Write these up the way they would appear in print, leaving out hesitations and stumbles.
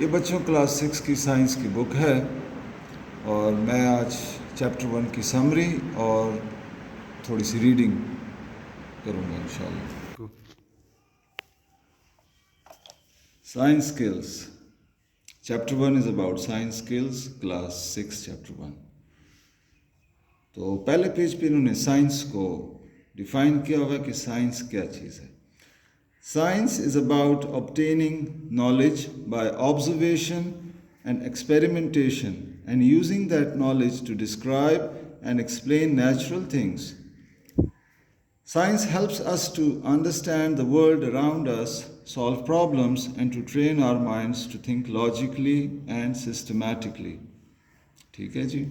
یہ بچوں کلاس 6 کی سائنس کی بک ہے اور میں آج چیپٹر 1 کی سمری اور تھوڑی سی ریڈنگ کروں گا انشاءاللہ. Science skills. Chapter 1 is about science skills class 6 chapter 1. تو پہلے پیج پہ انہوں نے سائنس کو ڈیفائن کیا ہوا کہ سائنس کیا چیز ہے. Science is about obtaining knowledge by observation and experimentation and using that knowledge to describe and explain natural things. Science helps us to understand the world around us, solve problems, and to train our minds to think logically and systematically. ٹھیک ہے جی.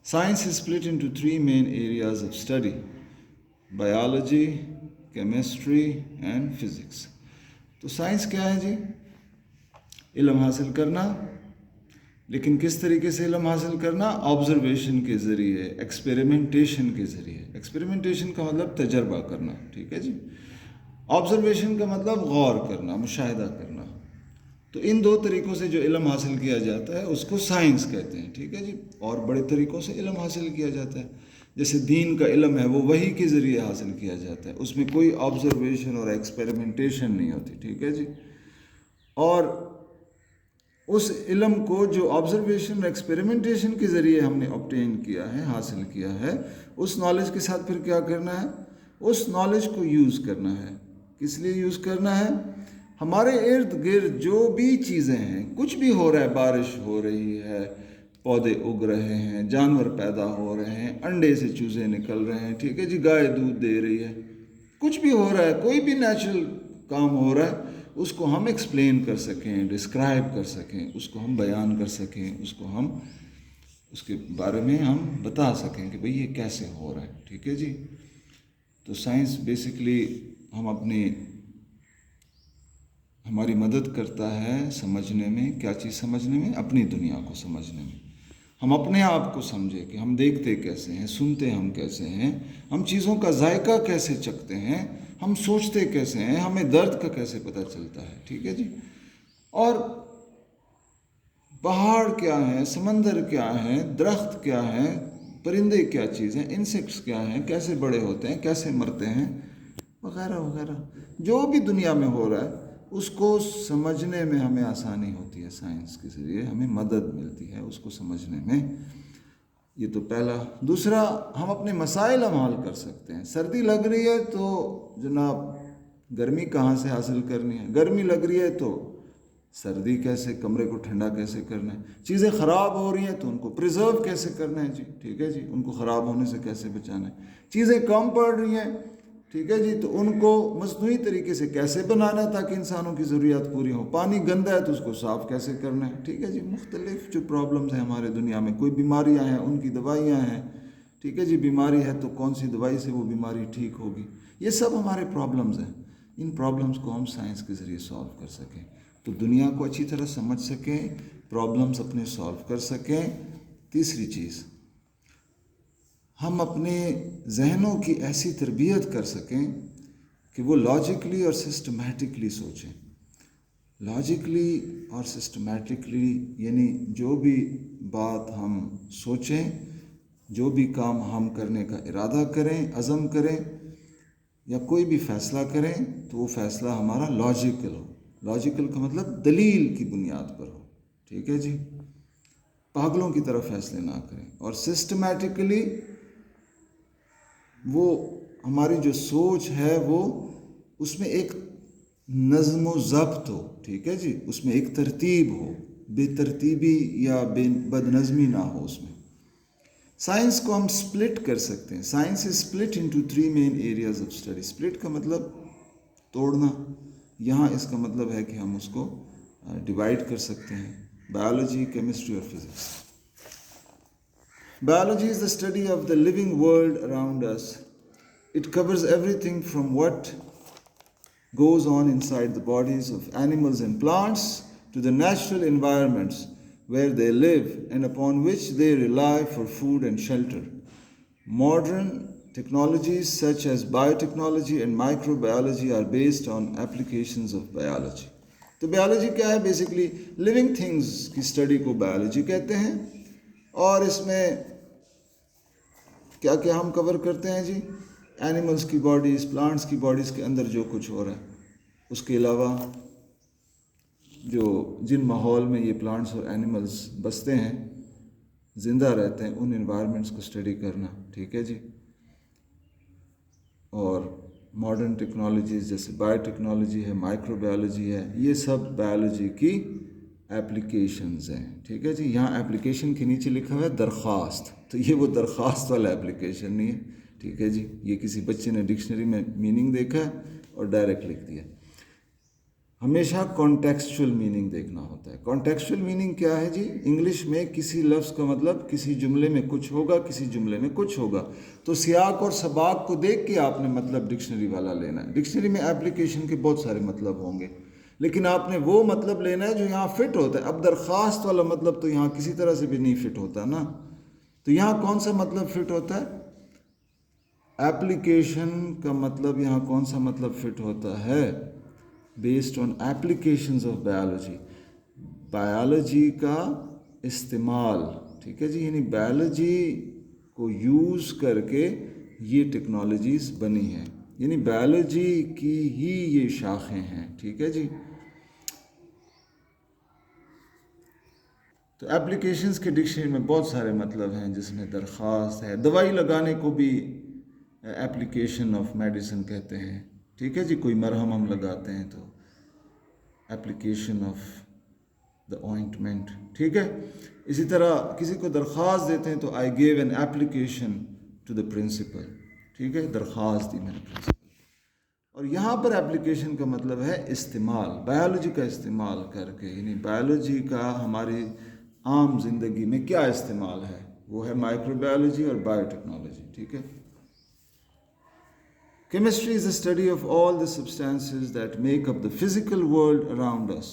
Science is split into 3 main areas of study: biology, chemistry and physics. تو science کیا ہے جی؟ علم حاصل کرنا. لیکن کس طریقے سے علم حاصل کرنا؟ آبزرویشن کے ذریعے، ایکسپیریمنٹیشن کے ذریعے. ایکسپیریمنٹیشن کا مطلب تجربہ کرنا. ٹھیک ہے جی. آبزرویشن کا مطلب غور کرنا، مشاہدہ کرنا. تو ان 2 طریقوں سے جو علم حاصل کیا جاتا ہے اس کو سائنس کہتے ہیں. ٹھیک ہے جی. اور بڑے طریقوں سے علم حاصل کیا جاتا ہے. جیسے دین کا علم ہے وہ وحی کے ذریعے حاصل کیا جاتا ہے، اس میں کوئی آبزرویشن اور ایکسپیریمنٹیشن نہیں ہوتی. ٹھیک ہے جی. اور اس علم کو جو آبزرویشن اور ایکسپیریمنٹیشن کے ذریعے ہم نے آبٹین کیا ہے، حاصل کیا ہے، اس نالج کے ساتھ پھر کیا کرنا ہے؟ اس نالج کو یوز کرنا ہے. کس لیے یوز کرنا ہے؟ ہمارے ارد گرد جو بھی چیزیں ہیں، کچھ بھی ہو رہا ہے، بارش ہو رہی ہے، پودے اگ رہے ہیں، جانور پیدا ہو رہے ہیں، انڈے سے چوزے نکل رہے ہیں. ٹھیک ہے جی. گائے دودھ دے رہی ہے، کچھ بھی ہو رہا ہے، کوئی بھی نیچرل کام ہو رہا ہے، اس کو ہم ایکسپلین کر سکیں، ڈسکرائب کر سکیں، اس کو ہم بیان کر سکیں، اس کو ہم اس کے بارے میں ہم بتا سکیں کہ بھئی یہ کیسے ہو رہا ہے. ٹھیک ہے جی. تو سائنس بیسکلی ہماری مدد کرتا ہے سمجھنے میں. کیا چیز سمجھنے میں؟ اپنی دنیا کو سمجھنے میں. ہم اپنے آپ کو سمجھیں کہ ہم دیکھتے کیسے ہیں، سنتے ہم کیسے ہیں، ہم چیزوں کا ذائقہ کیسے چکھتے ہیں، ہم سوچتے کیسے ہیں، ہمیں درد کا کیسے پتہ چلتا ہے. ٹھیک ہے جی. اور پہاڑ کیا ہیں، سمندر کیا ہیں، درخت کیا ہیں، پرندے کیا چیز ہیں، انسیکٹس کیا ہیں، کیسے بڑے ہوتے ہیں، کیسے مرتے ہیں، وغیرہ وغیرہ. جو بھی دنیا میں ہو رہا ہے اس کو سمجھنے میں ہمیں آسانی ہوتی ہے. سائنس کے ذریعے ہمیں مدد ملتی ہے اس کو سمجھنے میں. یہ تو پہلا. دوسرا، ہم اپنے مسائل ہم حل کر سکتے ہیں. سردی لگ رہی ہے تو جناب گرمی کہاں سے حاصل کرنی ہے؟ گرمی لگ رہی ہے تو سردی کیسے، کمرے کو ٹھنڈا کیسے کرنا ہے؟ چیزیں خراب ہو رہی ہیں تو ان کو پریزرو کیسے کرنا ہے جی. ٹھیک ہے جی. ان کو خراب ہونے سے کیسے بچانا ہے؟ چیزیں کم پڑ رہی ہیں، ٹھیک ہے جی، تو ان کو مصنوعی طریقے سے کیسے بنانا ہے تاکہ انسانوں کی ضروریات پوری ہوں. پانی گندا ہے تو اس کو صاف کیسے کرنا ہے. ٹھیک ہے جی. مختلف جو پرابلمز ہیں ہمارے دنیا میں، کوئی بیماریاں ہیں ان کی دوائیاں ہیں. ٹھیک ہے جی. بیماری ہے تو کون سی دوائی سے وہ بیماری ٹھیک ہوگی. یہ سب ہمارے پرابلمز ہیں. ان پرابلمز کو ہم سائنس کے ذریعے سالو کر سکیں تو دنیا کو اچھی طرح سمجھ سکیں، پرابلمز اپنے سالو کر سکیں. تیسری چیز، ہم اپنے ذہنوں کی ایسی تربیت کر سکیں کہ وہ لاجیکلی اور سسٹمیٹکلی سوچیں. لاجیکلی اور سسٹمیٹکلی یعنی جو بھی بات ہم سوچیں، جو بھی کام ہم کرنے کا ارادہ کریں، عزم کریں یا کوئی بھی فیصلہ کریں تو وہ فیصلہ ہمارا لاجیکل ہو. لاجیکل کا مطلب دلیل کی بنیاد پر ہو. ٹھیک ہے جی. پاگلوں کی طرف فیصلے نہ کریں. اور سسٹمیٹکلی وہ ہماری جو سوچ ہے وہ اس میں ایک نظم و ضبط ہو. ٹھیک ہے جی. اس میں ایک ترتیب ہو، بے ترتیبی یا بد نظمی نہ ہو اس میں. سائنس کو ہم سپلٹ کر سکتے ہیں. Science is split into 3 main areas of study. Split کا مطلب توڑنا. یہاں اس کا مطلب ہے کہ ہم اس کو ڈیوائڈ کر سکتے ہیں: بایولوجی، کیمسٹری اور physics. Biology is the study of the living world around us. It covers everything from what goes on inside the bodies of animals and plants to the natural environments where they live and upon which they rely for food and shelter. Modern technologies such as biotechnology and microbiology are based on applications of biology. تو biology کیا ہے؟ Basically living things کی study کو biology کہتے ہیں. اور اس میں کیا کیا ہم کور کرتے ہیں جی؟ اینیملس کی باڈیز، پلانٹس کی باڈیز کے اندر جو کچھ ہو رہا ہے، اس کے علاوہ جن ماحول میں یہ پلانٹس اور اینیملس بستے ہیں، زندہ رہتے ہیں، ان انوائرمنٹس کو اسٹڈی کرنا. ٹھیک ہے جی. اور ماڈرن ٹیکنالوجیز جیسے بایو ٹیکنالوجی ہے، مائکرو بایولوجی ہے، یہ سب بایولوجی کی ایپلیکیشنز ہیں. ٹھیک ہے جی. یہاں ایپلیکیشن کے نیچے لکھا ہوا ہے درخواست، تو یہ وہ درخواست والا ایپلیکیشن نہیں ہے. ٹھیک ہے جی. یہ کسی بچے نے ڈکشنری میں میننگ دیکھا ہے اور ڈائریکٹ لکھ دیا. ہمیشہ کانٹیکسچول میننگ دیکھنا ہوتا ہے. کانٹیکسچول میننگ کیا ہے جی؟ انگلش میں کسی لفظ کا مطلب کسی جملے میں کچھ ہوگا، کسی جملے میں کچھ ہوگا، تو سیاق اور سباق کو دیکھ کے آپ نے مطلب ڈکشنری والا لینا ہے. ڈکشنری میں ایپلیکیشن کے بہت سارے مطلب ہوں گے، لیکن آپ نے وہ مطلب لینا ہے جو یہاں فٹ ہوتا ہے. اب درخواست والا مطلب تو یہاں کسی طرح سے بھی نہیں فٹ ہوتا نا. تو یہاں کون سا مطلب فٹ ہوتا ہے؟ ایپلیکیشن کا مطلب یہاں کون سا مطلب فٹ ہوتا ہے؟ Based on applications of biology, biology کا استعمال. ٹھیک ہے جی. یعنی بایولوجی کو یوز کر کے یہ ٹیکنالوجیز بنی ہیں، یعنی بایولوجی کی ہی یہ شاخیں ہیں. ٹھیک ہے جی. تو ایپلیکیشنز کے ڈکشنری میں بہت سارے مطلب ہیں، جس میں درخواست ہے. دوائی لگانے کو بھی ایپلیکیشن آف میڈیسن کہتے ہیں. ٹھیک ہے جی. کوئی مرہم ہم لگاتے ہیں تو ایپلیکیشن آف دا اوائنٹمنٹ. ٹھیک ہے. اسی طرح کسی کو درخواست دیتے ہیں تو I gave an application to the principal. ٹھیک ہے. درخواست دی میں نے پرنسپل. اور یہاں پر ایپلیکیشن کا مطلب ہے استعمال، بایولوجی کا استعمال کر کے. یعنی بایولوجی کا ہماری عام زندگی میں کیا استعمال ہے، وہ ہے مائکرو بایولوجی اور بایو ٹیکنالوجی. ٹھیک ہے. Chemistry is the study of all the substances that make up the physical world around us.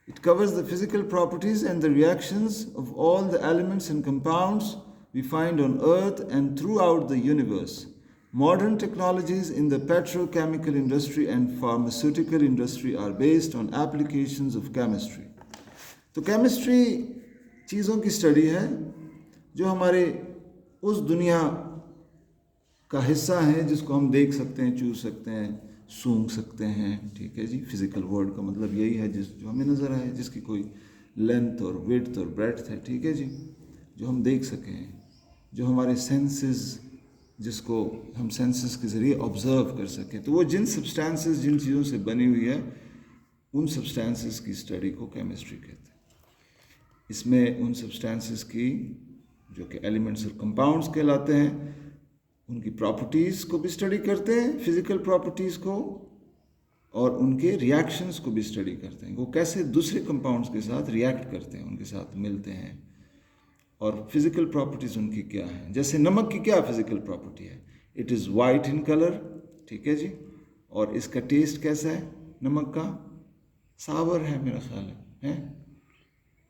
It covers the physical properties and the reactions of all the elements and compounds we find on Earth and throughout the universe. Modern technologies in the petrochemical industry and pharmaceutical industry are based on applications of chemistry. تو chemistry چیزوں کی study ہے جو ہمارے اس دنیا کا حصہ ہیں جس کو ہم دیکھ سکتے ہیں، چھو سکتے ہیں، سونگھ سکتے ہیں. ٹھیک ہے جی. فزیکل ورلڈ کا مطلب یہی ہے جو ہمیں نظر آئے، جس کی کوئی لینتھ اور ویڈتھ اور بریڈتھ ہے. ٹھیک ہے جی. جو ہم دیکھ سکیں، جو ہمارے سینسز، جس کو ہم سینسز کے ذریعے آبزرو کر سکیں. تو وہ جن سبسٹانسز، جن چیزوں سے بنی ہوئی ہے، ان سبسٹانسز کی اسٹڈی کو کیمسٹری کہتے ہیں. اس میں ان سبسٹانسز کی جو کہ ایلیمنٹس اور کمپاؤنڈس کہلاتے ہیں، ان کی پراپرٹیز کو بھی اسٹڈی کرتے ہیں، فزیکل پراپرٹیز کو، اور ان کے ریاکشنز کو بھی اسٹڈی کرتے ہیں. وہ کیسے دوسرے کمپاؤنڈس کے ساتھ ریاکٹ کرتے ہیں، ان کے ساتھ ملتے ہیں، اور فزیکل پراپرٹیز ان کی کیا ہیں. جیسے نمک کی کیا فزیکل پراپرٹی ہے؟ It is white in colour. ٹھیک ہے جی. اور اس کا ٹیسٹ کیسا ہے نمک کا؟ ساور ہے میرا خیال ہے.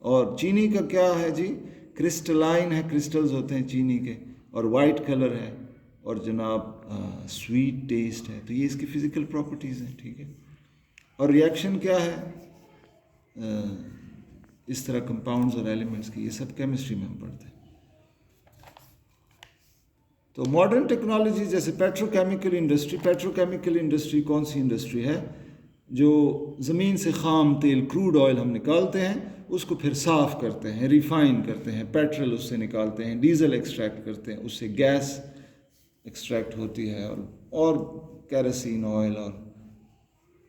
اور چینی کا کیا ہے جی؟ کرسٹلائن ہے، کرسٹلز ہوتے ہیں چینی کے، اور وائٹ کلر ہے، اور جناب سویٹ ٹیسٹ ہے. تو یہ اس کی فزیکل پراپرٹیز ہیں. ٹھیک ہے. اور ریاکشن کیا ہے اس طرح کمپاؤنڈز اور ایلیمنٹس کی، یہ سب کیمسٹری میں ہم پڑھتے ہیں. تو ماڈرن ٹیکنالوجی جیسے پیٹروکیمیکل انڈسٹری. پیٹروکیمیکل انڈسٹری کون سی انڈسٹری ہے؟ جو زمین سے خام تیل، کروڈ آئل ہم نکالتے ہیں، اس کو پھر صاف کرتے ہیں، ریفائن کرتے ہیں، پیٹرول اس سے نکالتے ہیں، ڈیزل ایکسٹریکٹ کرتے ہیں، اس سے گیس ایکسٹریکٹ ہوتی ہے، اور کیروسین آئل، اور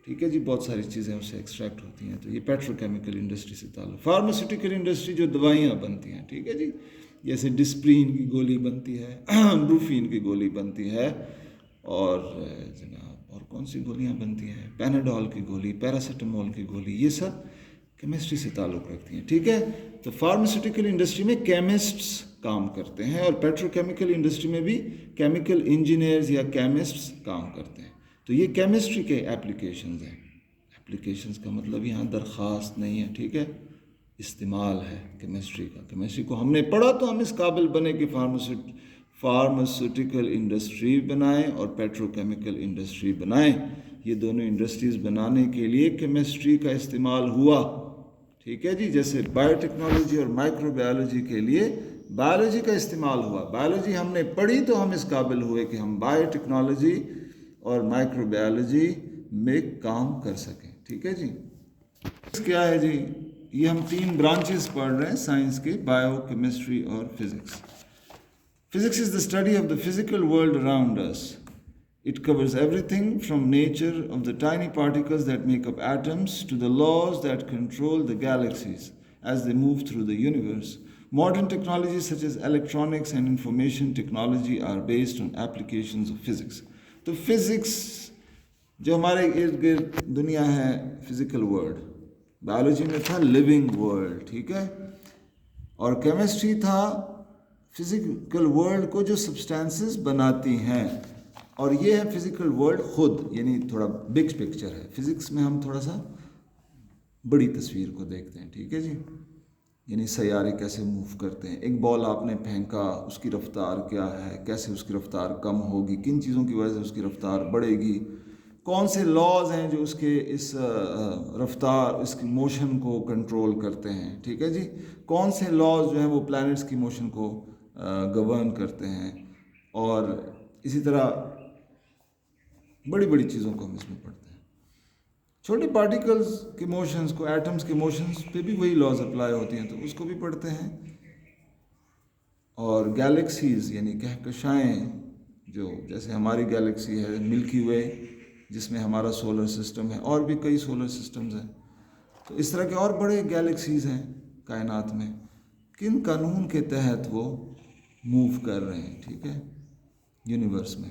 ٹھیک ہے جی بہت ساری چیزیں اس سے ایکسٹریکٹ ہوتی ہیں. تو یہ پیٹروکیمیکل انڈسٹری سے تعلق. فارماسیوٹیکل انڈسٹری جو دوائیاں بنتی ہیں، ٹھیک ہے جی، جیسے ڈسپرین کی گولی بنتی ہے، بروفین کی گولی بنتی ہے، اور جناب اور کون سی گولیاں بنتی ہیں، پیناڈول کی گولی، پیراسیٹامول کی گولی، یہ سب کیمسٹری سے تعلق رکھتی ہیں. ٹھیک ہے. تو فارماسیوٹیکل انڈسٹری میں کیمسٹس کام کرتے ہیں، اور پیٹروکیمیکل انڈسٹری میں بھی کیمیکل انجینئرز یا کیمسٹس کام کرتے ہیں. تو یہ کیمسٹری کے ایپلیکیشنز ہیں. ایپلیکیشنز کا مطلب یہاں درخواست نہیں ہے. ٹھیک ہے. استعمال ہے کیمسٹری کا. کیمسٹری کو ہم نے پڑھا تو ہم اس قابل بنے کہ فارماسیوٹیکل انڈسٹری بنائیں اور پیٹروکیمیکل انڈسٹری بنائیں. یہ دونوں انڈسٹریز بنانے کے لیے کیمسٹری کا استعمال ہوا. ٹھیک ہے جی. جیسے بایو ٹیکنالوجی اور مائکرو بایولوجی کے لیے بایولوجی کا استعمال ہوا. بایولوجی ہم نے پڑھی تو ہم اس قابل ہوئے کہ ہم بایو ٹیکنالوجی اور مائکرو بایولوجی میں کام کر سکیں. ٹھیک ہے جی. کیا ہے جی؟ یہ ہم 3 برانچز پڑھ رہے ہیں سائنس کے: بایو، کیمسٹری اور physics. Physics is the study of the physical world around us. It covers everything from nature of the tiny particles that make up atoms to the laws that control the galaxies as they move through the universe. Modern technologies such as electronics and information technology are based on applications of physics. تو physics جو ہمارے ارد گرد دنیا ہے، physical world, biology میں تھا living world. ٹھیک ہے. اور کیمسٹری تھا فزیکل ورلڈ کو جو سبسٹانسز بناتی ہیں. اور یہ ہے فزیکل ورلڈ خود، یعنی تھوڑا بگ پکچر ہے. فزکس میں ہم تھوڑا سا بڑی تصویر کو دیکھتے ہیں. ٹھیک ہے جی. یعنی سیارے کیسے موو کرتے ہیں. ایک بال آپ نے پھینکا، اس کی رفتار کیا ہے، کیسے اس کی رفتار کم ہوگی، کن چیزوں کی وجہ سے اس کی رفتار بڑھے گی، کون سے لاز ہیں جو اس کے اس رفتار، اس کی موشن کو کنٹرول کرتے ہیں. ٹھیک ہے جی. کون سے لاز جو ہیں وہ پلانٹس کی موشن کو گورن کرتے ہیں. اور اسی طرح بڑی بڑی چیزوں کو ہم اس میں پڑھتے ہیں. چھوٹے پارٹیکلز کے موشنز کو، ایٹمز کے موشنز پہ بھی وہی لاز اپلائی ہوتی ہیں، تو اس کو بھی پڑھتے ہیں. اور گیلیکسیز یعنی کہکشائیں، جو جیسے ہماری گیلیکسی ہے ملکی وے، جس میں ہمارا سولر سسٹم ہے، اور بھی کئی سولر سسٹمز ہیں. تو اس طرح کے اور بڑے گیلیکسیز ہیں کائنات میں. کن قانون کے تحت وہ موو کر رہے ہیں. ٹھیک ہے. یونیورس میں.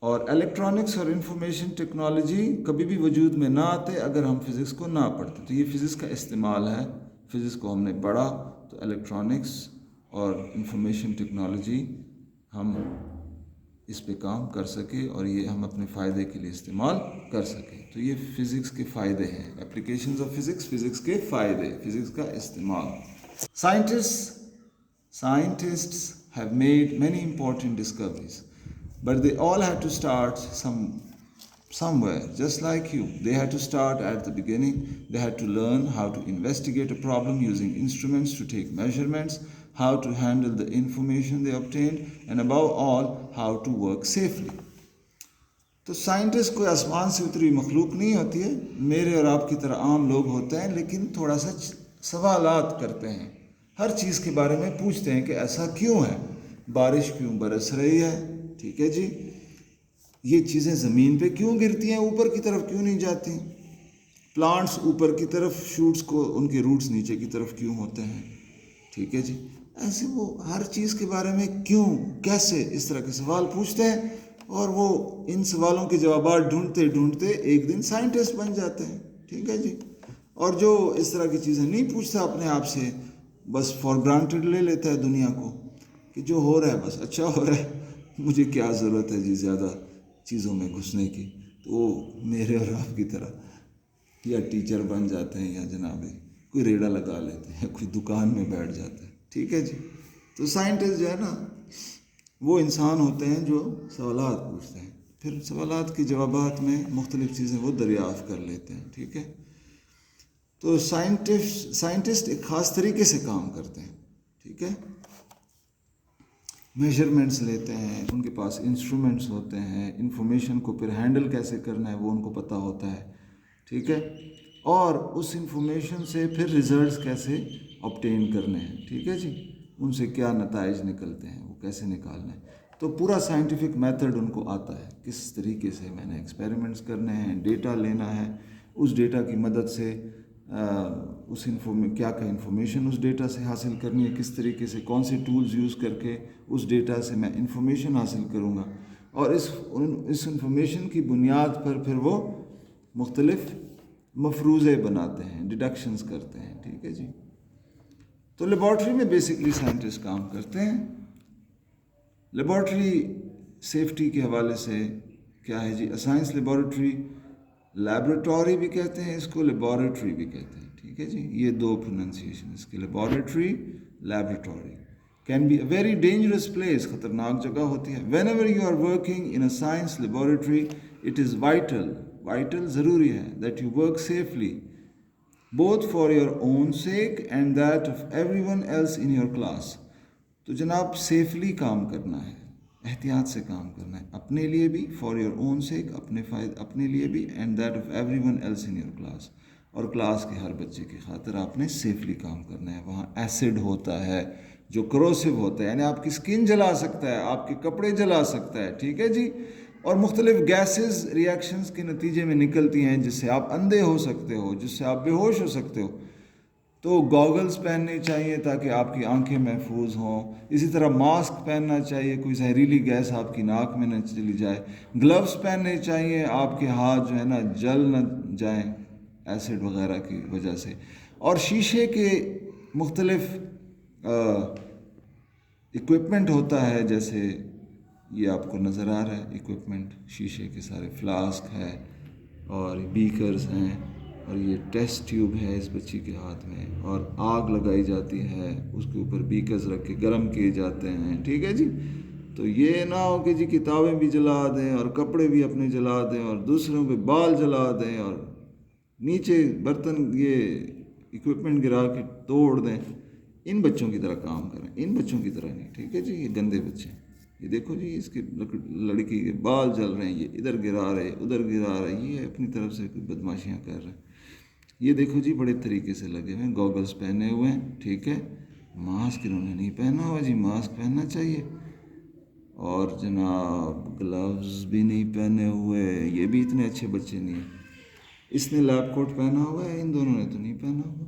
اور الیکٹرانکس اور انفارمیشن ٹیکنالوجی کبھی بھی وجود میں نہ آتے اگر ہم فزکس کو نہ پڑھتے. تو یہ فزکس کا استعمال ہے. فزکس کو ہم نے پڑھا تو الیکٹرانکس اور انفارمیشن ٹیکنالوجی ہم اس پہ کام کر سکے اور یہ ہم اپنے فائدے کے لیے استعمال کر سکیں. تو یہ فزکس کے فائدے ہیں. اپلیکیشنز آف فزکس، فزکس کے فائدے، فزکس کا استعمال. Scientists have made many important discoveries, but they all had to start somewhere, just like you. They had to start at the beginning. They had to learn how to investigate a problem using instruments to take measurements, how to handle the information they obtained, and above all, how to work safely. تو scientist کوئی آسمان سے اتری مخلوق نہیں ہوتی ہے. میرے اور آپ کی طرح عام لوگ ہوتے ہیں، لیکن تھوڑا سا سوالات کرتے ہیں. ہر چیز کے بارے میں پوچھتے ہیں کہ ایسا کیوں ہے، بارش کیوں برس رہی ہے. ٹھیک ہے جی. یہ چیزیں زمین پہ کیوں گرتی ہیں، اوپر کی طرف کیوں نہیں جاتی. پلانٹس اوپر کی طرف، شوٹس کو ان کے روٹس نیچے کی طرف کیوں ہوتے ہیں. ٹھیک ہے جی. ایسے وہ ہر چیز کے بارے میں کیوں، کیسے، اس طرح کے سوال پوچھتے ہیں. اور وہ ان سوالوں کے جوابات ڈھونڈتے ڈھونڈتے ایک دن سائنٹسٹ بن جاتے ہیں. ٹھیک ہے جی. اور جو اس طرح کی چیزیں نہیں پوچھتا اپنے آپ سے، بس فار گرانٹیڈ لے لیتا ہے دنیا کو کہ جو ہو رہا ہے بس اچھا ہو رہا ہے، مجھے کیا ضرورت ہے جی زیادہ چیزوں میں گھسنے کی. تو وہ میرے اور آپ کی طرح یا ٹیچر بن جاتے ہیں، یا جناب کوئی ریڑھا لگا لیتے ہیں، کوئی دکان میں بیٹھ جاتا ہے. ٹھیک ہے جی. تو سائنٹسٹ جو ہے نا، وہ انسان ہوتے ہیں جو سوالات پوچھتے ہیں، پھر سوالات کے جوابات میں مختلف چیزیں وہ دریافت کر لیتے ہیں. ٹھیک ہے. تو سائنٹسٹ ایک خاص طریقے سے کام کرتے ہیں. ٹھیک ہے. میجرمنٹس لیتے ہیں، ان کے پاس انسٹرومنٹس ہوتے ہیں، انفارمیشن کو پھر ہینڈل کیسے کرنا ہے وہ ان کو پتہ ہوتا ہے. ٹھیک ہے. اور اس انفارمیشن سے پھر ریزلٹس کیسے آبٹین کرنے ہیں. ٹھیک ہے جی. ان سے کیا نتائج نکلتے ہیں، وہ کیسے نکالنا ہے. تو پورا سائنٹیفک میتھڈ ان کو آتا ہے، کس طریقے سے میں نے ایکسپیریمنٹس کرنے ہیں، ڈیٹا لینا ہے، اس ڈیٹا کی مدد سے کیا انفارمیشن اس ڈیٹا سے حاصل کرنی ہے، کس طریقے سے، کون سے ٹولز یوز کر کے اس ڈیٹا سے میں انفارمیشن حاصل کروں گا. اور اس انفارمیشن کی بنیاد پر پھر وہ مختلف مفروضے بناتے ہیں، ڈیڈکشنز کرتے ہیں. ٹھیک ہے جی. تو لیبارٹری میں بیسکلی سائنٹسٹ کام کرتے ہیں. لیبارٹری سیفٹی کے حوالے سے کیا ہے جی، سائنس لیبارٹری، لیبارٹری بھی کہتے ہیں اس کو، لیبارٹری بھی کہتے ہیں. ٹھیک ہے جی. یہ دو پروننسیشن اس کی، laboratory, laboratory. Can be a very dangerous place, خطرناک جگہ ہوتی ہے. Whenever you are working in a science laboratory It is vital ضروری ہے that you work safely, both for your own sake and that of everyone else in your class. تو جناب safely کام کرنا ہے, احتیاط سے کام کرنا ہے, اپنے لیے بھی, فار یور اون سیک, اپنے لیے بھی, and that of everyone else in your class, اور کلاس کے ہر بچے کی خاطر آپ نے سیفلی کام کرنا ہے. وہاں ایسڈ ہوتا ہے جو کروسو ہوتا ہے, یعنی آپ کی اسکن جلا سکتا ہے, آپ کے کپڑے جلا سکتا ہے, ٹھیک ہے جی, اور مختلف گیسز ریئیکشنز کے نتیجے میں نکلتی ہیں جس سے آپ اندھے ہو سکتے ہو, جس سے آپ بے ہوش ہو سکتے ہو. تو گاگلز پہننے چاہیے تاکہ آپ کی آنکھیں محفوظ ہوں. اسی طرح ماسک پہننا چاہیے, کوئی زہریلی گیس آپ کی ناک میں نہ چلی جائے. گلوز پہننے چاہیے, آپ کے ہاتھ جو ہے نا جل نہ جائیں ایسڈ وغیرہ کی وجہ سے. اور شیشے کے مختلف اکوپمنٹ ہوتا ہے, جیسے یہ آپ کو نظر آ رہا ہے اکوپمنٹ, شیشے کے سارے فلاسک ہے اور بیکرز ہیں, اور یہ ٹیسٹ ٹیوب ہے اس بچی کے ہاتھ میں, اور آگ لگائی جاتی ہے, اس کے اوپر بیکرز رکھ کے گرم کیے جاتے ہیں, ٹھیک ہے جی. تو یہ نہ ہو کہ جی کتابیں بھی جلا دیں اور کپڑے بھی اپنے جلا دیں اور دوسروں پہ بال جلا دیں اور نیچے برتن یہ اکوپمنٹ گرا کے توڑ دیں. ان بچوں کی طرح کام کریں, ان بچوں کی طرح نہیں, ٹھیک ہے جی. یہ گندے بچے ہیں, یہ دیکھو جی اس کے لڑکی کے بال جل رہے ہیں, یہ ادھر گرا رہے ادھر گرا رہے, یہ اپنی طرف سے کوئی بدماشیاں کر رہے ہیں. یہ دیکھو جی بڑے طریقے سے لگے ہوئے ہیں, گوگلز پہنے ہوئے ہیں, ٹھیک ہے. ماسک انہوں نے نہیں پہنا ہوا جی, ماسک پہننا چاہیے. اور جناب گلوز بھی نہیں پہنے ہوئے, یہ بھی اتنے اچھے بچے نہیں ہیں. اس نے لیب کوٹ پہنا ہوا ہے, ان دونوں نے تو نہیں پہنا ہوا,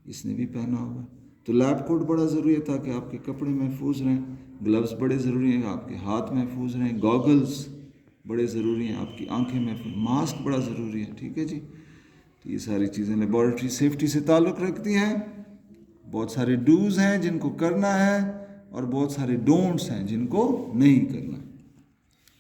اس نے بھی پہنا ہوا ہے. تو لیب کوٹ بڑا ضروری ہے تاکہ آپ کے کپڑے محفوظ رہیں, گلوز بڑے ضروری ہیں آپ کے ہاتھ محفوظ رہیں, گوگلز بڑے ضروری ہیں آپ کی آنکھیں محفوظ, ماسک بڑا ضروری ہے, ٹھیک ہے جی. تو یہ ساری چیزیں لیبارٹری سیفٹی سے تعلق رکھتی ہیں. بہت سارے ڈوز ہیں جن کو کرنا ہے اور بہت سارے ڈونٹس ہیں جن کو نہیں کرنا.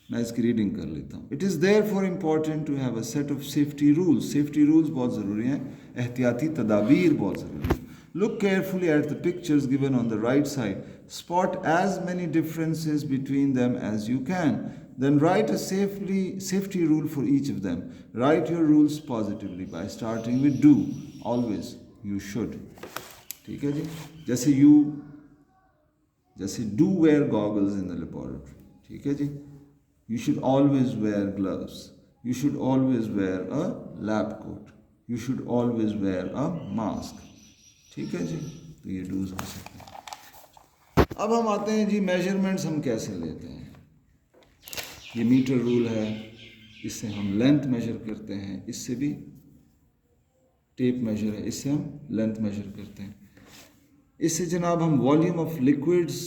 میں اس کی ریڈنگ کر لیتا ہوں. It is therefore important to have a set of safety rules. Safety rules بہت ضروری ہیں, احتیاطی تدابیر بہت ضروری ہیں. Look carefully at the pictures given on the right side. Spot as many differences between them as you can. Then write a safety rule for each of them. Write your rules positively by starting with do. Always. You should. ٹھیک ہے جی. جیسے do wear goggles in the laboratory. ٹھیک ہے جی. You should always wear gloves. You should always wear a lab coat. You should always wear a mask. ٹھیک ہے جی. تو یہ dose ہو سکتے ہیں. اب ہم آتے ہیں جی میجرمنٹس ہم کیسے لیتے ہیں. یہ میٹر رول ہے, اس سے ہم لینتھ میجر کرتے ہیں, اس سے بھی ٹیپ میجر ہے, اس سے ہم لینتھ میجر کرتے ہیں. اس سے جناب ہم والیوم آف لیکوڈس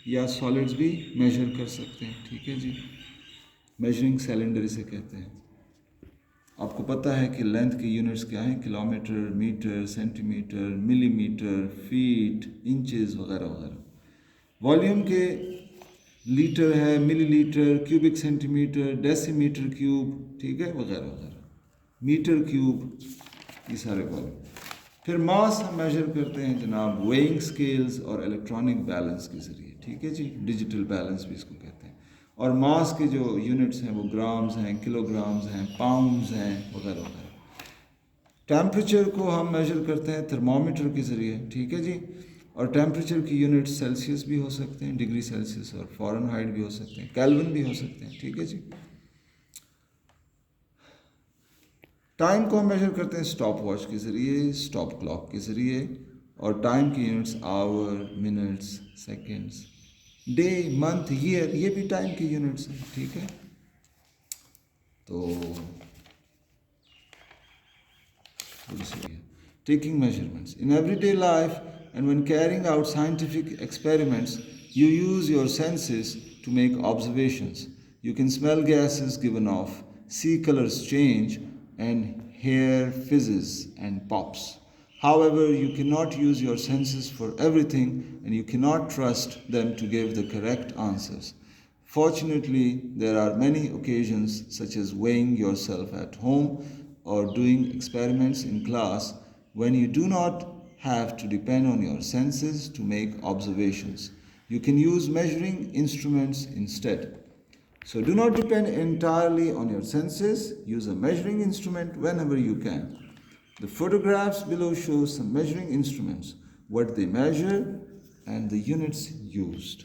یا سالڈس بھی میجر کر سکتے ہیں, ٹھیک ہے جی. میجرنگ سلنڈر اسے کہتے ہیں. آپ کو پتہ ہے کہ لینتھ کی یونٹس کیا ہیں, kilometre, metre, centimetre, millimetre, feet, inches وغیرہ وغیرہ. والیوم کے لیٹر ہے, millilitre, cubic centimetre, decimetre cube, ٹھیک ہے, وغیرہ وغیرہ, میٹر کیوب, یہ سارے والیوم. پھر ماس ہم میجر کرتے ہیں جناب ویئنگ اسکیلز اور الیکٹرانک بیلنس کے ذریعے, ٹھیک ہے جی. ڈیجیٹل بیلنس بھی اس کو کہتے ہیں. اور ماس کے جو یونٹس ہیں وہ گرامز ہیں, کلو گرامز ہیں, پاؤنڈز ہیں, وغیرہ وغیرہ. ٹیمپریچر کو ہم میجر کرتے ہیں تھرمومیٹر کے ذریعے, ٹھیک ہے جی. اور ٹیمپریچر کی یونٹ سیلسیس بھی ہو سکتے ہیں, ڈگری سیلسیس, اور فارن ہائٹ بھی ہو سکتے ہیں, کیلون بھی ہو سکتے ہیں, ٹھیک ہے جی. ٹائم کو ہم میجر کرتے ہیں اسٹاپ واچ کے ذریعے, اسٹاپ کلاک کے ذریعے, اور ٹائم کی units hour, minutes, seconds, day, month, year, یہ بھی ٹائم کی یونٹس ہیں, ٹھیک ہے. تو taking measurements. In everyday life and when carrying out scientific experiments, you use your senses to make observations. You can smell gases given off, see colors change, and hear fizzes and pops. However, you cannot use your senses for everything and you cannot trust them to give the correct answers. Fortunately, there are many occasions such as weighing yourself at home or doing experiments in class when you do not have to depend on your senses to make observations. You can use measuring instruments instead. So do not depend entirely on your senses. Use a measuring instrument whenever you can. The photographs below show some measuring instruments, what they measure and the units used.